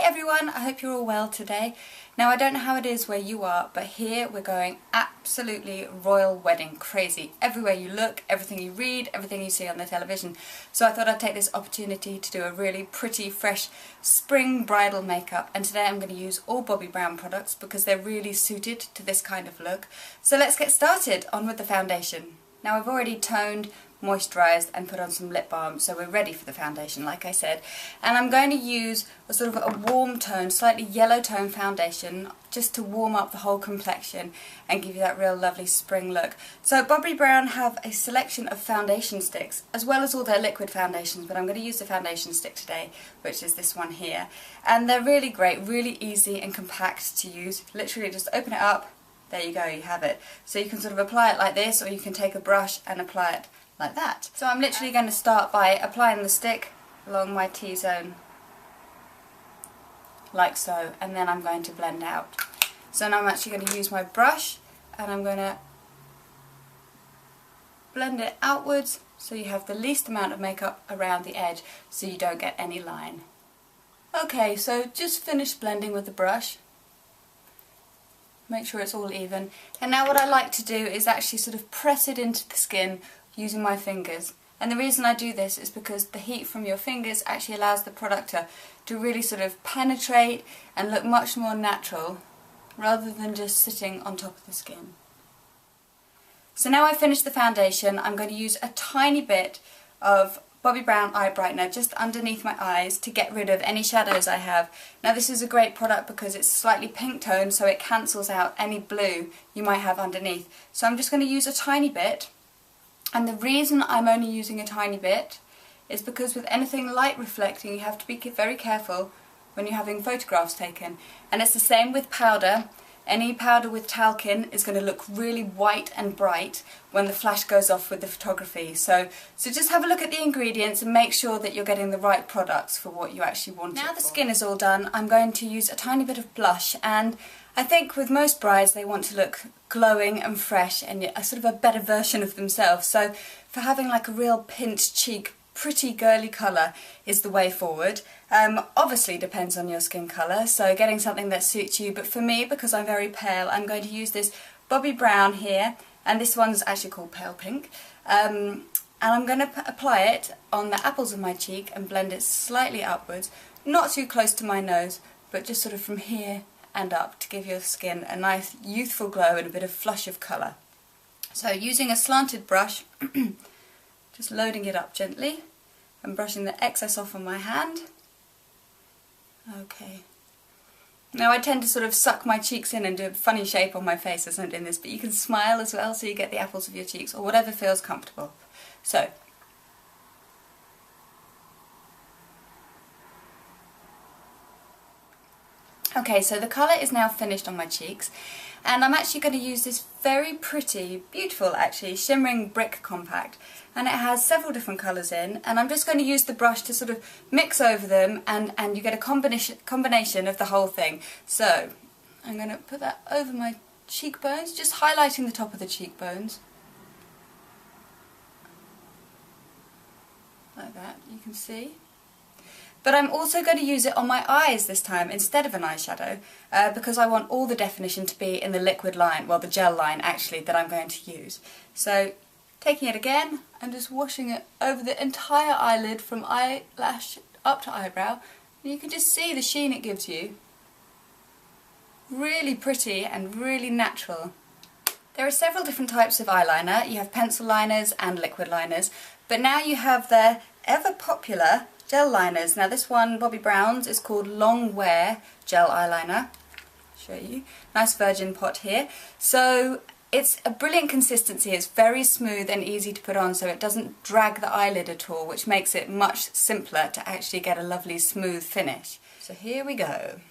everyone, I hope you're all well today. Now I don't know how it is where you are, but here we're going absolutely royal wedding crazy. Everywhere you look, everything you read, everything you see on the television. So I thought I'd take this opportunity to do a really pretty, fresh spring bridal makeup, and today I'm going to use all Bobbi Brown products because they're really suited to this kind of look. So let's get started on with the foundation. Now I've already toned, moisturised and put on some lip balm, so we're ready for the foundation like I said, and I'm going to use a sort of a warm tone, slightly yellow tone foundation just to warm up the whole complexion and give you that real lovely spring look. So Bobbi Brown have a selection of foundation sticks as well as all their liquid foundations, but I'm going to use the foundation stick today, which is this one here, and they're really great, really easy and compact to use. Literally just open it up, there you go, you have it. So you can sort of apply it like this, or you can take a brush and apply it like that. So I'm literally going to start by applying the stick along my T-zone, like so, and then I'm going to blend out. So now I'm actually going to use my brush and I'm going to blend it outwards so you have the least amount of makeup around the edge so you don't get any line. Okay, so just finished blending with the brush. Make sure it's all even. And now what I like to do is actually sort of press it into the skin using my fingers. And the reason I do this is because the heat from your fingers actually allows the product to really sort of penetrate and look much more natural rather than just sitting on top of the skin. So now I've finished the foundation, I'm going to use a tiny bit of Bobbi Brown eye brightener just underneath my eyes to get rid of any shadows I have. Now this is a great product because it's slightly pink toned, so it cancels out any blue you might have underneath. So I'm just going to use a tiny bit. And the reason I'm only using a tiny bit is because with anything light reflecting you have to be very careful when you're having photographs taken. And it's the same with powder. Any powder with talcum is going to look really white and bright when the flash goes off with the photography. So just have a look at the ingredients and make sure that you're getting the right products for what you actually want. Now the skin is all done, I'm going to use a tiny bit of blush, and I think with most brides they want to look glowing and fresh and a sort of a better version of themselves. So for having like a real pinched cheek, pretty girly colour is the way forward. Obviously depends on your skin colour, so getting something that suits you, but for me, because I'm very pale, I'm going to use this Bobbi Brown here, and this one's actually called Pale Pink, and I'm going to apply it on the apples of my cheek and blend it slightly upwards, not too close to my nose, but just sort of from here and up to give your skin a nice youthful glow and a bit of flush of colour. So using a slanted brush, just loading it up gently and brushing the excess off on my hand. Okay. Now I tend to sort of suck my cheeks in and do a funny shape on my face as I'm doing this, but you can smile as well so you get the apples of your cheeks, or whatever feels comfortable. So, okay, so the colour is now finished on my cheeks, and I'm actually going to use this very pretty, beautiful actually, shimmering brick compact, and it has several different colours in, and I'm just going to use the brush to sort of mix over them, and you get a combination of the whole thing. So I'm going to put that over my cheekbones, just highlighting the top of the cheekbones, like that, you can see. But I'm also going to use it on my eyes this time instead of an eyeshadow because I want all the definition to be in the liquid line, well the gel line actually, that I'm going to use. So taking it again and just washing it over the entire eyelid from eyelash up to eyebrow, and you can just see the sheen it gives you. Really pretty and really natural. There are several different types of eyeliner. You have pencil liners and liquid liners, but now you have the ever popular gel liners. Now this one, Bobbi Brown's, is called Long Wear Gel Eyeliner. Show you. Nice virgin pot here. So it's a brilliant consistency. It's very smooth and easy to put on, so it doesn't drag the eyelid at all, which makes it much simpler to actually get a lovely smooth finish. So here we go.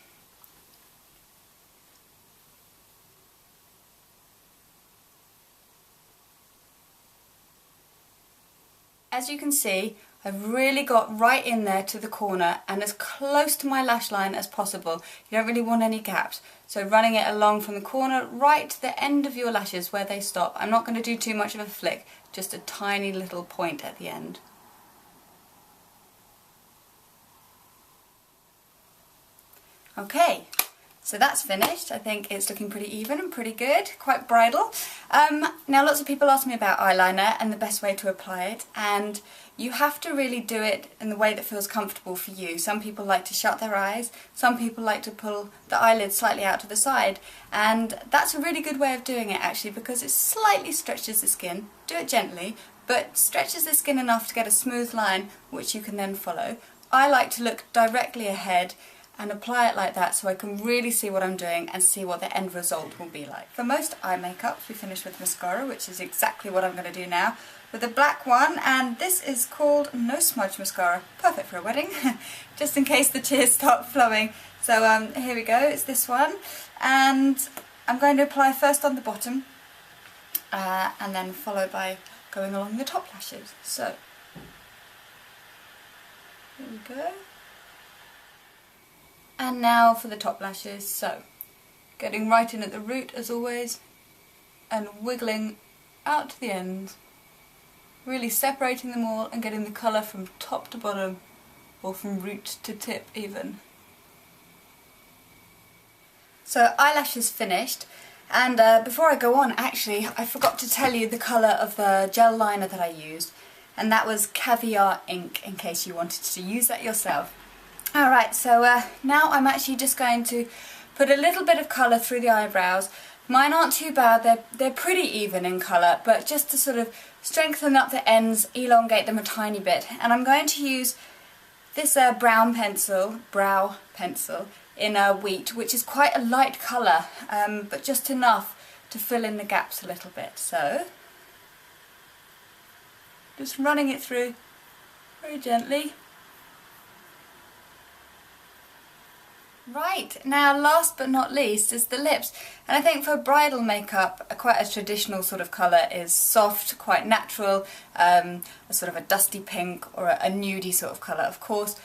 As you can see, I've really got right in there to the corner and as close to my lash line as possible. You don't really want any gaps. So running it along from the corner right to the end of your lashes where they stop. I'm not going to do too much of a flick, just a tiny little point at the end. Okay, so that's finished. I think it's looking pretty even and pretty good, quite bridal. Now lots of people ask me about eyeliner and the best way to apply it, and you have to really do it in the way that feels comfortable for you. Some people like to shut their eyes, some people like to pull the eyelids slightly out to the side, and that's a really good way of doing it actually, because it slightly stretches the skin. Do it gently, but stretches the skin enough to get a smooth line which you can then follow. I like to look directly ahead and apply it like that so I can really see what I'm doing and see what the end result will be like. For most eye makeups we finish with mascara, which is exactly what I'm going to do now, with a black one, and this is called No Smudge Mascara. Perfect for a wedding, just in case the tears start flowing. So here we go, it's this one, and I'm going to apply first on the bottom and then followed by going along the top lashes. So here we go. And now for the top lashes, so getting right in at the root as always and wiggling out to the ends, really separating them all and getting the colour from top to bottom, or from root to tip even. So eyelashes finished, and before I go on, actually I forgot to tell you the colour of the gel liner that I used, and that was Caviar Ink, in case you wanted to use that yourself. Alright, so now I'm actually just going to put a little bit of colour through the eyebrows. Mine aren't too bad, they're pretty even in colour, but just to sort of strengthen up the ends, elongate them a tiny bit. And I'm going to use this brow pencil in Wheat, which is quite a light colour, but just enough to fill in the gaps a little bit. So, just running it through very gently. Right, now last but not least is the lips, and I think for bridal makeup quite a traditional sort of colour is soft, quite natural, a sort of a dusty pink or a nudie sort of colour. Of course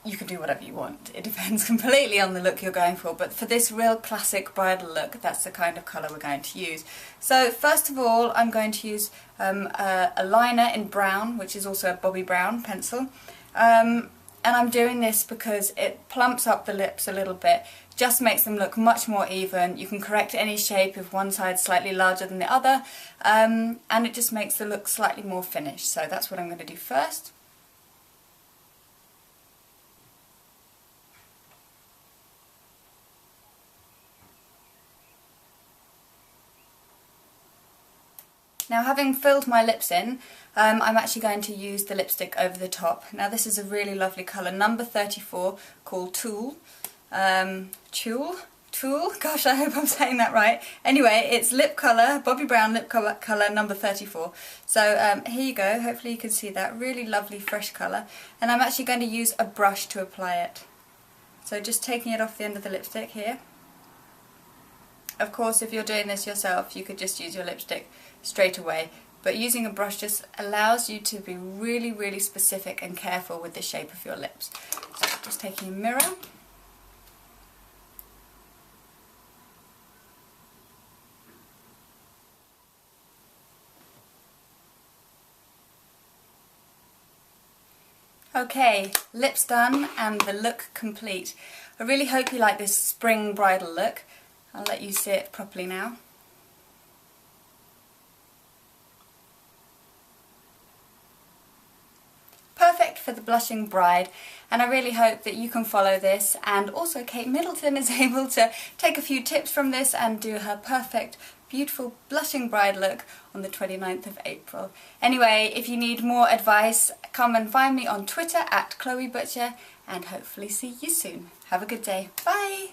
you can do whatever you want, it depends completely on the look you're going for, but for this real classic bridal look that's the kind of colour we're going to use. So first of all I'm going to use a liner in brown, which is also a Bobbi Brown pencil. And I'm doing this because it plumps up the lips a little bit, just makes them look much more even. You can correct any shape if one side's slightly larger than the other, and it just makes the look slightly more finished. So that's what I'm going to do first. Now, having filled my lips in, I'm actually going to use the lipstick over the top. Now this is a really lovely colour, number 34, called Tulle. Tulle? Gosh, I hope I'm saying that right. Anyway, it's lip colour, Bobbi Brown lip colour number 34. So here you go, hopefully you can see that. Really lovely fresh colour. And I'm actually going to use a brush to apply it. So just taking it off the end of the lipstick here. Of course, if you're doing this yourself, you could just use your lipstick straight away, but using a brush just allows you to be really, really specific and careful with the shape of your lips. So just taking a mirror. Okay, lips done and the look complete. I really hope you like this spring bridal look. I'll let you see it properly now. Perfect for the blushing bride, and I really hope that you can follow this, and also Kate Middleton is able to take a few tips from this and do her perfect, beautiful blushing bride look on the 29th of April. Anyway, if you need more advice, come and find me on Twitter @ChloeButcher, and hopefully see you soon. Have a good day. Bye!